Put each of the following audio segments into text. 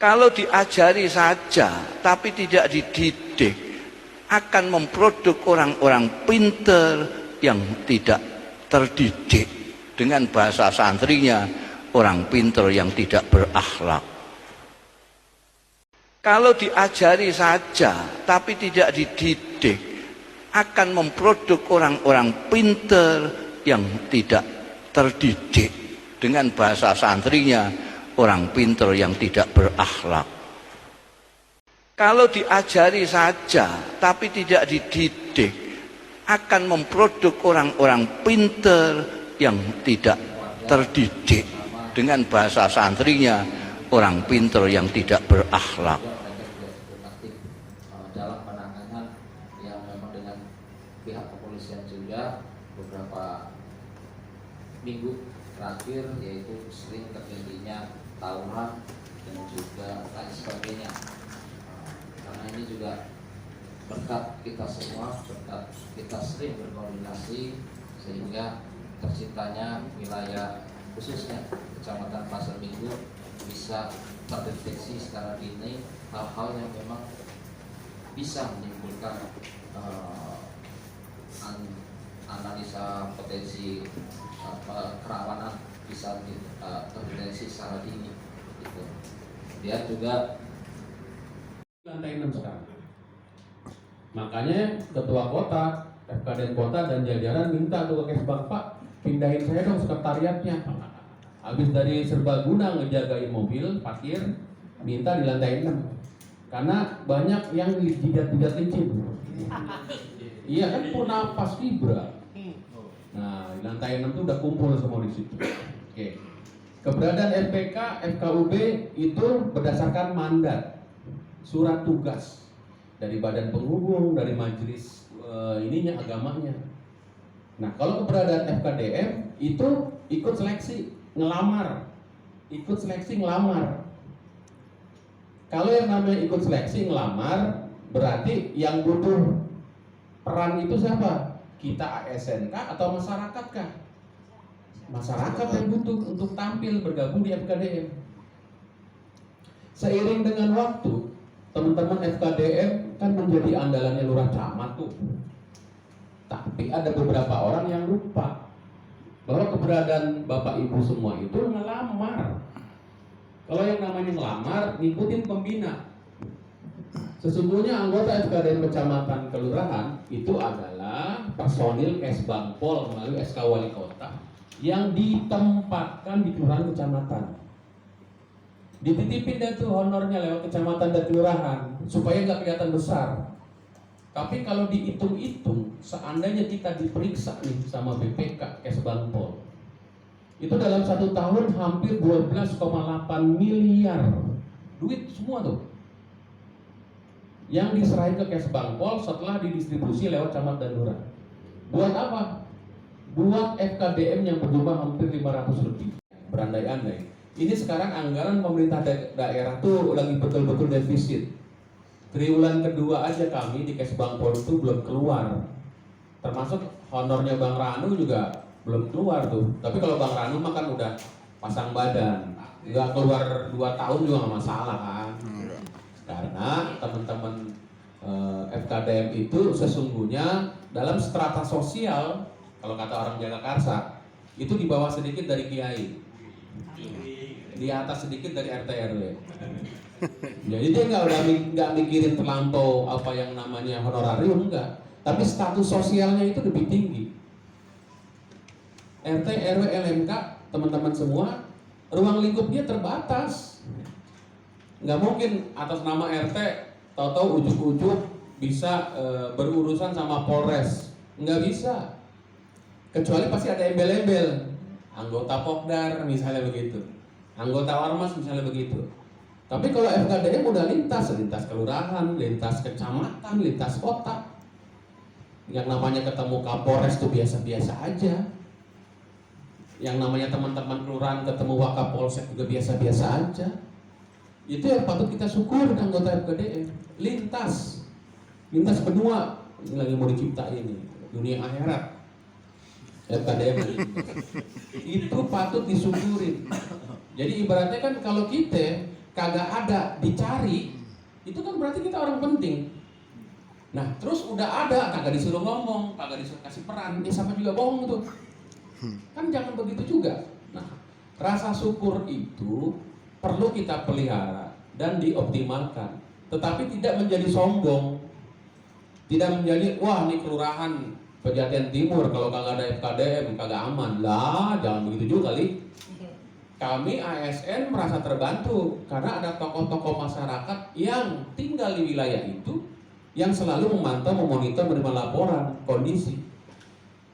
Kalau diajari saja tapi tidak dididik, akan memproduk orang-orang pinter yang tidak terdidik. Dengan bahasa santrinya, orang pinter yang tidak berakhlak. Kalau diajari saja tapi tidak dididik, akan memproduk orang-orang pinter yang tidak terdidik. Dengan bahasa santrinya, orang pinter yang tidak berakhlak. Kalau diajari saja tapi tidak dididik, akan memproduk orang-orang pinter yang tidak terdidik. Dengan bahasa santrinya, orang pinter yang tidak berakhlak. Dalam penanganan yang memang dengan pihak kepolisian juga beberapa minggu terakhir, yaitu sering terjadinya tawuran dan juga lain sebagainya. Karena ini juga berkat kita semua, berkat kita sering berkoordinasi, sehingga terciptanya wilayah khususnya Kecamatan Pasar Minggu bisa terdeteksi secara dini hal-hal yang memang bisa menimbulkan analisa potensi kerawanan, bisa terdeteksi secara dini gitu. Dia juga lantai 6 sekarang. Makanya ketua kota, FKDN kota dan jajaran minta ke Kesbang, Pak, pindahin saya dong sekretariatnya. Habis dari serbaguna ngejagain mobil parkir, minta di lantai 6. Karena banyak yang jidat-jidat licin. Iya kan, purna pas Ibra. Nah, di lantai 6 itu udah kumpul semua di situ. Oke. Keberadaan FPK, FKUB itu berdasarkan mandat, surat tugas dari badan penghubung, dari majelis agamanya. Nah, kalau keberadaan FKDM itu ikut seleksi, ngelamar. Ikut seleksi ngelamar. Kalau yang namanya ikut seleksi ngelamar, berarti yang butuh peran itu siapa? Kita ASN kah atau masyarakat kah? Masyarakat yang butuh untuk tampil bergabung di FKDM. Seiring dengan waktu, teman-teman FKDM kan menjadi andalannya lurah camat tuh. Tapi ada beberapa orang yang lupa bahwa keberadaan Bapak Ibu semua itu ngelamar. Kalau yang namanya ngelamar, ngikutin pembina. Sesungguhnya anggota FKDM Kecamatan Kelurahan itu adalah personil Kesbangpol melalui SK Wali Kota yang ditempatkan di kelurahan kecamatan. Dititipin deh tuh honornya lewat kecamatan dan kelurahan supaya nggak kelihatan besar. Tapi kalau dihitung-hitung, seandainya kita diperiksa nih sama BPK Kesbangpol, itu dalam 1 tahun hampir 12,8 miliar duit semua tuh yang diserahin ke Kesbangpol setelah didistribusi lewat camat dan lurah. Buat apa? Buat FKDM yang berjumlah hampir 500 lebih. Berandai-andai. Ini sekarang anggaran pemerintah daerah tuh lagi betul-betul defisit. Triwulan kedua aja kami di Kesbangpol itu belum keluar. Termasuk honornya Bang Ranu juga belum keluar tuh. Tapi kalau Bang Ranu mah kan udah pasang badan, nggak keluar 2 tahun juga nggak masalah kan. Karena teman-teman FKDM itu sesungguhnya dalam strata sosial, kalau kata orang Jagakarsa, itu di bawah sedikit dari kiai, di atas sedikit dari RT RW. Jadi dia nggak mikirin terlampau apa yang namanya honorarium, enggak. Tapi status sosialnya itu lebih tinggi. RT RW LMK teman-teman semua, ruang lingkupnya terbatas. Nggak mungkin atas nama RT tahu-tahu ujuk-ujuk bisa berurusan sama Polres, nggak bisa. Kecuali pasti ada embel-embel, anggota Pokdar misalnya begitu, anggota Ormas misalnya begitu. Tapi kalau FKDM udah lintas kelurahan, lintas kecamatan, lintas kota. Yang namanya ketemu Kapolres itu biasa-biasa aja. Yang namanya teman-teman kelurahan ketemu Wakapolsek juga biasa-biasa aja. Itu yang patut kita syukur anggota FKDM. Lintas benua, ini lagi mau diciptain ini, dunia akhirat. FKDM itu patut disyukurin. Jadi ibaratnya kan kalau kita kagak ada, dicari, itu kan berarti kita orang penting. Nah, terus udah ada, kagak disuruh ngomong, kagak disuruh kasih peran, ya sama juga bohong tuh. Kan jangan begitu juga. Nah, rasa syukur itu perlu kita pelihara dan dioptimalkan, tetapi tidak menjadi sombong, tidak menjadi wah ini kelurahan Pejaten Timur kalau kagak ada FKDM kagak aman lah, jangan begitu juga kali. Kami ASN merasa terbantu karena ada tokoh-tokoh masyarakat yang tinggal di wilayah itu yang selalu memantau, memonitor, menerima laporan kondisi.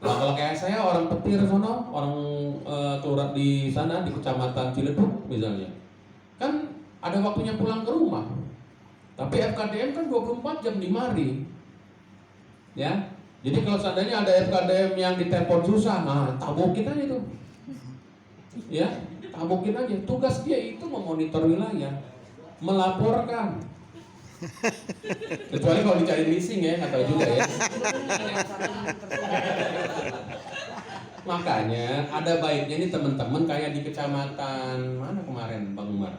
Nah, kalau kayak saya orang Petir sono, orang kelurahan di sana di Kecamatan Ciledug misalnya, kan ada waktunya pulang ke rumah. Tapi FKDM kan 24 jam di mari. Ya. Jadi kalau seandainya ada FKDM yang ditelepon susah, nah tabokin aja itu. Ya, tabokin aja. Tugas dia itu memonitor wilayah, melaporkan. Kecuali kalau dicari leasing ya, nggak tahu juga ya. Makanya ada baiknya nih teman-teman kayak di kecamatan mana kemarin Bang Umar?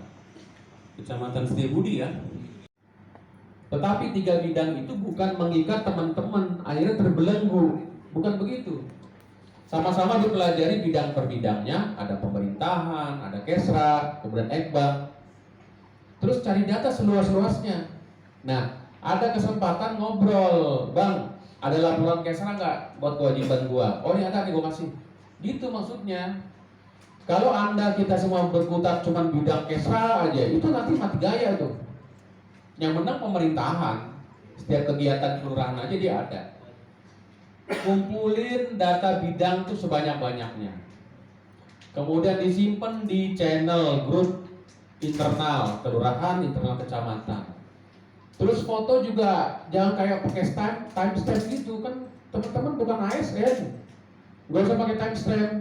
Kecamatan Setiabudi ya. Tetapi 3 bidang itu bukan mengikat teman-teman, akhirnya terbelenggu. Bukan begitu. Sama-sama dipelajari bidang per bidangnya, ada pemerintahan, ada Kesra, kemudian Ekbang. Terus cari data seluas-luasnya. Nah, ada kesempatan ngobrol, Bang, ada laporan Kesra nggak buat kewajiban gua? Oh, ini ada nih gua kasih. Gitu maksudnya. Kalau Anda kita semua berkutat cuma bidang Kesra aja, itu nanti mati gaya tuh. Yang menang pemerintahan. Setiap kegiatan kelurahan aja dia ada. Kumpulin data bidang tuh sebanyak-banyaknya. Kemudian disimpan di channel grup internal kelurahan, internal kecamatan. Terus foto juga jangan kayak pakai timestamp gitu kan, teman-teman bukan ASN. Gak usah pakai timestamp.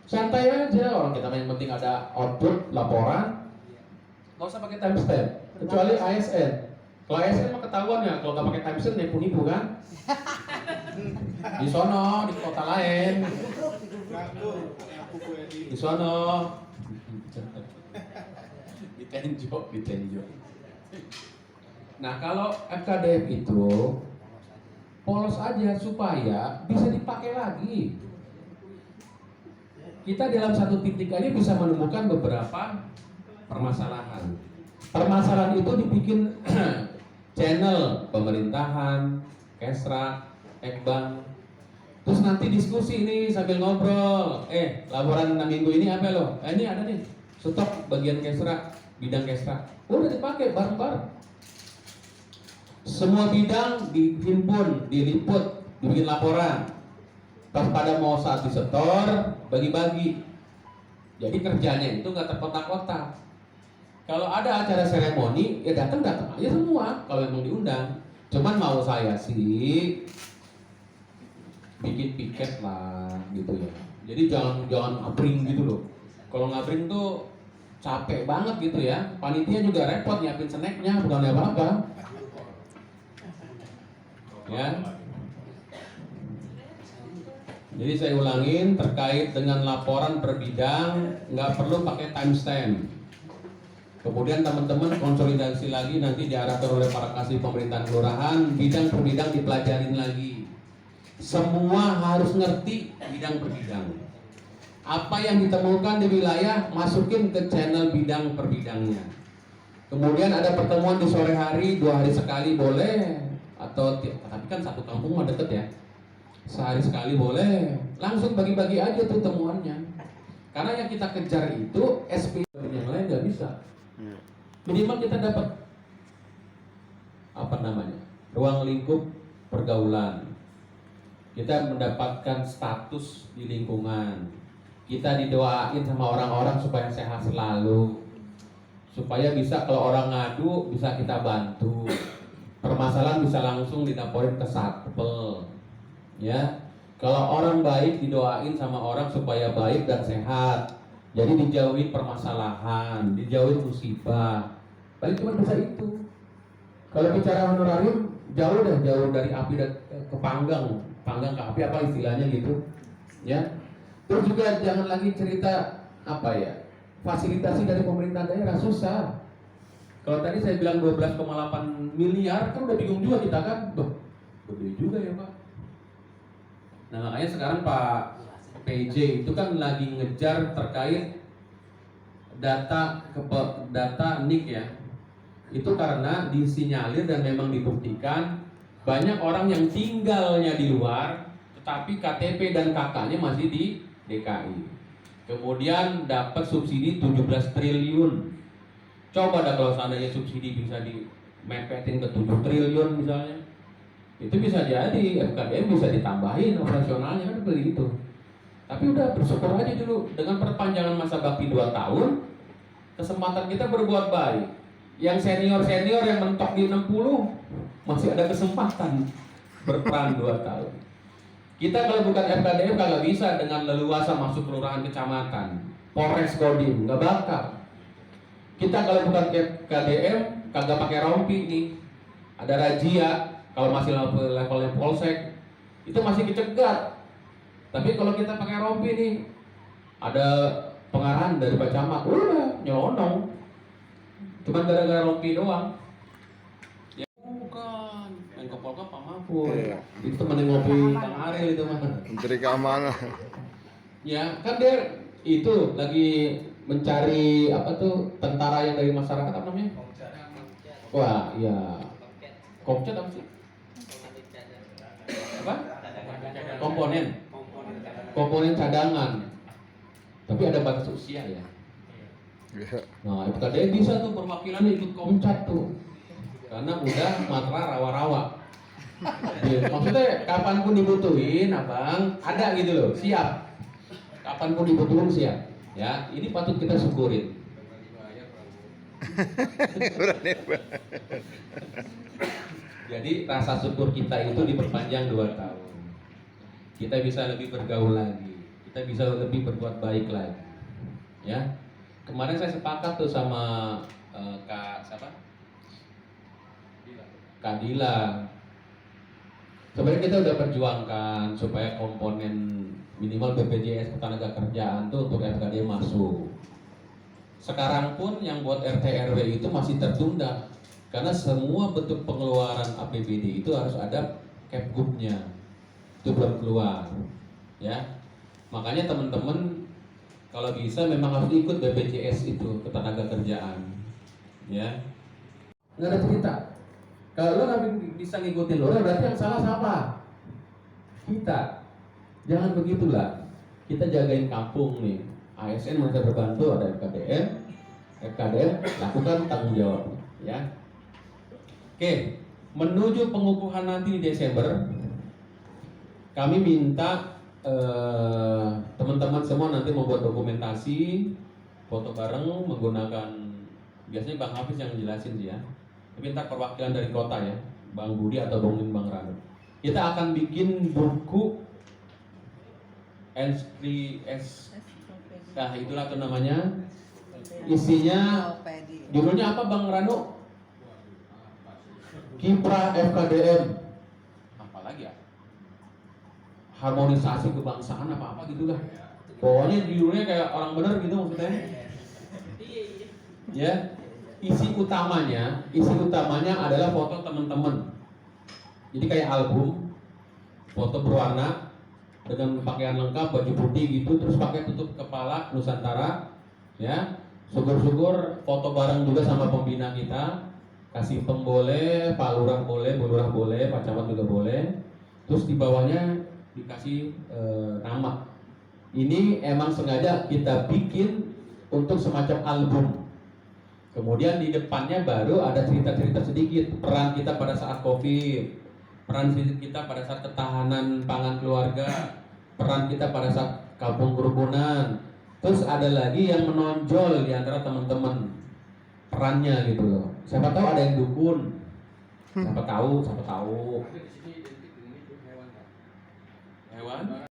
Santai aja, orang kita yang penting ada output laporan. Gak usah pakai timestamp. Kecuali ASN. Kalau ASN mah ketahuan ya, kalau nggak pakai timestamp nipu-nipu kan? Di sono, di kota lain. Di sono. Ditenjok. Nah, kalau FKDM itu polos aja supaya bisa dipakai lagi. Kita dalam satu titik aja bisa menemukan beberapa permasalahan. Permasalahan itu dibikin channel pemerintahan, Kesra, Ekbang. Terus nanti diskusi ini sambil ngobrol. Laporan 6 minggu ini apa lo? Ini ada nih. Stok bagian Kesra, bidang Kesra. Udah dipakai bareng-bareng. Semua bidang dihimpun, diliput, dibikin laporan. Pas pada mau saat disetor, bagi-bagi. Jadi kerjanya itu nggak terkotak-kotak. Kalau ada acara seremoni, ya datang aja semua. Kalau memang diundang. Cuman mau saya sih bikin piket lah, gitu ya. Jadi jangan ngabring gitu loh. Kalau ngabring tuh capek banget gitu ya. Panitia juga repot nyiapin snacknya, bukan apa-apa. Ya. Jadi saya ulangin terkait dengan laporan per bidang nggak perlu pakai timestamp. Kemudian teman-teman konsolidasi lagi nanti diarahkan oleh para kasih pemerintahan kelurahan bidang per bidang dipelajarin lagi. Semua harus ngerti bidang per bidang. Apa yang ditemukan di wilayah masukin ke channel bidang per bidangnya. Kemudian ada pertemuan di sore hari 2 hari sekali boleh. Atau tapi kan satu kampung mah deket ya, sehari sekali boleh, langsung bagi-bagi aja tuh temuannya. Karena yang kita kejar itu SP yang lain nggak bisa. Minimal kita dapat ruang lingkup pergaulan. Kita mendapatkan status di lingkungan. Kita didoain sama orang-orang supaya sehat selalu, supaya bisa kalau orang ngadu bisa kita bantu. Permasalahan bisa langsung dilaporin ke Satpel, ya. Kalau orang baik didoain sama orang supaya baik dan sehat, jadi dijauhin permasalahan, dijauhin musibah. Paling cuma bisa itu. Kalau bicara honorarium jauh dari api ke panggang ke api apa istilahnya gitu, ya. Terus juga jangan lagi cerita fasilitasi dari pemerintah daerah susah. Kalau tadi saya bilang 12,8 miliar, kan udah bingung juga kita kan. Loh, gede juga ya Pak. Nah makanya sekarang Pak PJ itu kan lagi ngejar terkait data NIK ya. Itu karena disinyalir dan memang dibuktikan banyak orang yang tinggalnya di luar, tetapi KTP dan KK-nya masih di DKI. Kemudian dapat subsidi 17 triliun. Coba dah kalau seandainya subsidi bisa dimepetin ke 7 triliun misalnya, itu bisa jadi FKDM bisa ditambahin operasionalnya kan begitu. Tapi udah bersyukur aja dulu dengan perpanjangan masa bakti 2 tahun, kesempatan kita berbuat baik. Yang senior-senior yang mentok di 60 masih ada kesempatan berperan 2 tahun. Kita kalau bukan FKDM kagak bisa dengan leluasa masuk kelurahan kecamatan, Polres Kodim, nggak bakal. Kita kalau bukan FKDM kagak pakai rompi nih, ada razia. Kalau masih levelnya polsek itu masih dicegat. Tapi kalau kita pakai rompi nih, ada pengarahan dari Pak Camat, udah nyelonong. Cuman gara-gara rompi doang. Ya bukan, yang ke Polka Pak Mahfud. Iya. Itu temenin ngopi Kang Ariel itu mah. Menteri Keamanan. Ya kan dia itu lagi mencari apa tuh tentara yang dari masyarakat apa namanya? Wah, iya. Komcat apa sih? Apa? Komponen cadangan. Tapi ada batas usia ya. Nah, FKDM bisa tuh perwakilan ikut komcat tuh. Karena udah matra rawa-rawa. Ya, maksudnya kapanpun dibutuhin, abang, ada gitu loh, siap. Kapanpun dibutuhin siap. Ya, ini patut kita syukurin. Jadi rasa syukur kita itu diperpanjang 2 tahun. Kita bisa lebih bergaul lagi, kita bisa lebih berbuat baik lagi. Ya, kemarin saya sepakat tuh sama Kak siapa? Kak Dila. Sebenarnya kita udah perjuangkan supaya komponen minimal BPJS Ketenagakerjaan tuh untuk FKD masuk. Sekarang pun yang buat RT RW itu masih tertunda karena semua bentuk pengeluaran APBD itu harus ada Kepgubnya. Itu belum keluar. Ya. Makanya teman-teman kalau bisa memang harus ikut BPJS itu Ketenagakerjaan. Ya. Nggak ada cerita. Kalau lo nggak bisa ngikutin lo, berarti yang salah siapa? Kita. Jangan begitulah. Kita jagain kampung nih. ASN mereka berbantu, ada FKDM lakukan tanggung jawab, ya. Oke, menuju pengukuhan nanti di Desember, kami minta teman-teman semua nanti membuat dokumentasi, foto bareng menggunakan, biasanya Bang Hafiz yang jelasin sih ya. Tapi ntar perwakilan dari kota ya, Bang Budi atau Bang Rano. Kita akan bikin buku nah itulah tuh namanya. Isinya judulnya apa Bang Rano? Kiprah FKDM. Apalagi ya? Harmonisasi kebangsaan apa gitulah. Pokoknya judulnya kayak orang bener gitu maksudnya. Ya. Isi utamanya adalah foto teman-teman. Jadi kayak album, foto berwarna dengan pakaian lengkap, baju putih gitu, terus pakai tutup kepala Nusantara, ya. Syukur-syukur foto bareng juga sama pembina kita, kasih pem boleh, Pak Lurah boleh, Bu Lurah boleh, Pak Camat juga boleh. Terus di bawahnya dikasih nama. Ini emang sengaja kita bikin untuk semacam album. Kemudian di depannya baru ada cerita-cerita sedikit peran kita pada saat COVID, peran kita pada saat ketahanan pangan keluarga, peran kita pada saat kampung kerukunan. Terus ada lagi yang menonjol di antara teman-teman perannya gitu loh. Siapa tahu ada yang dukun, siapa tahu. Hewan.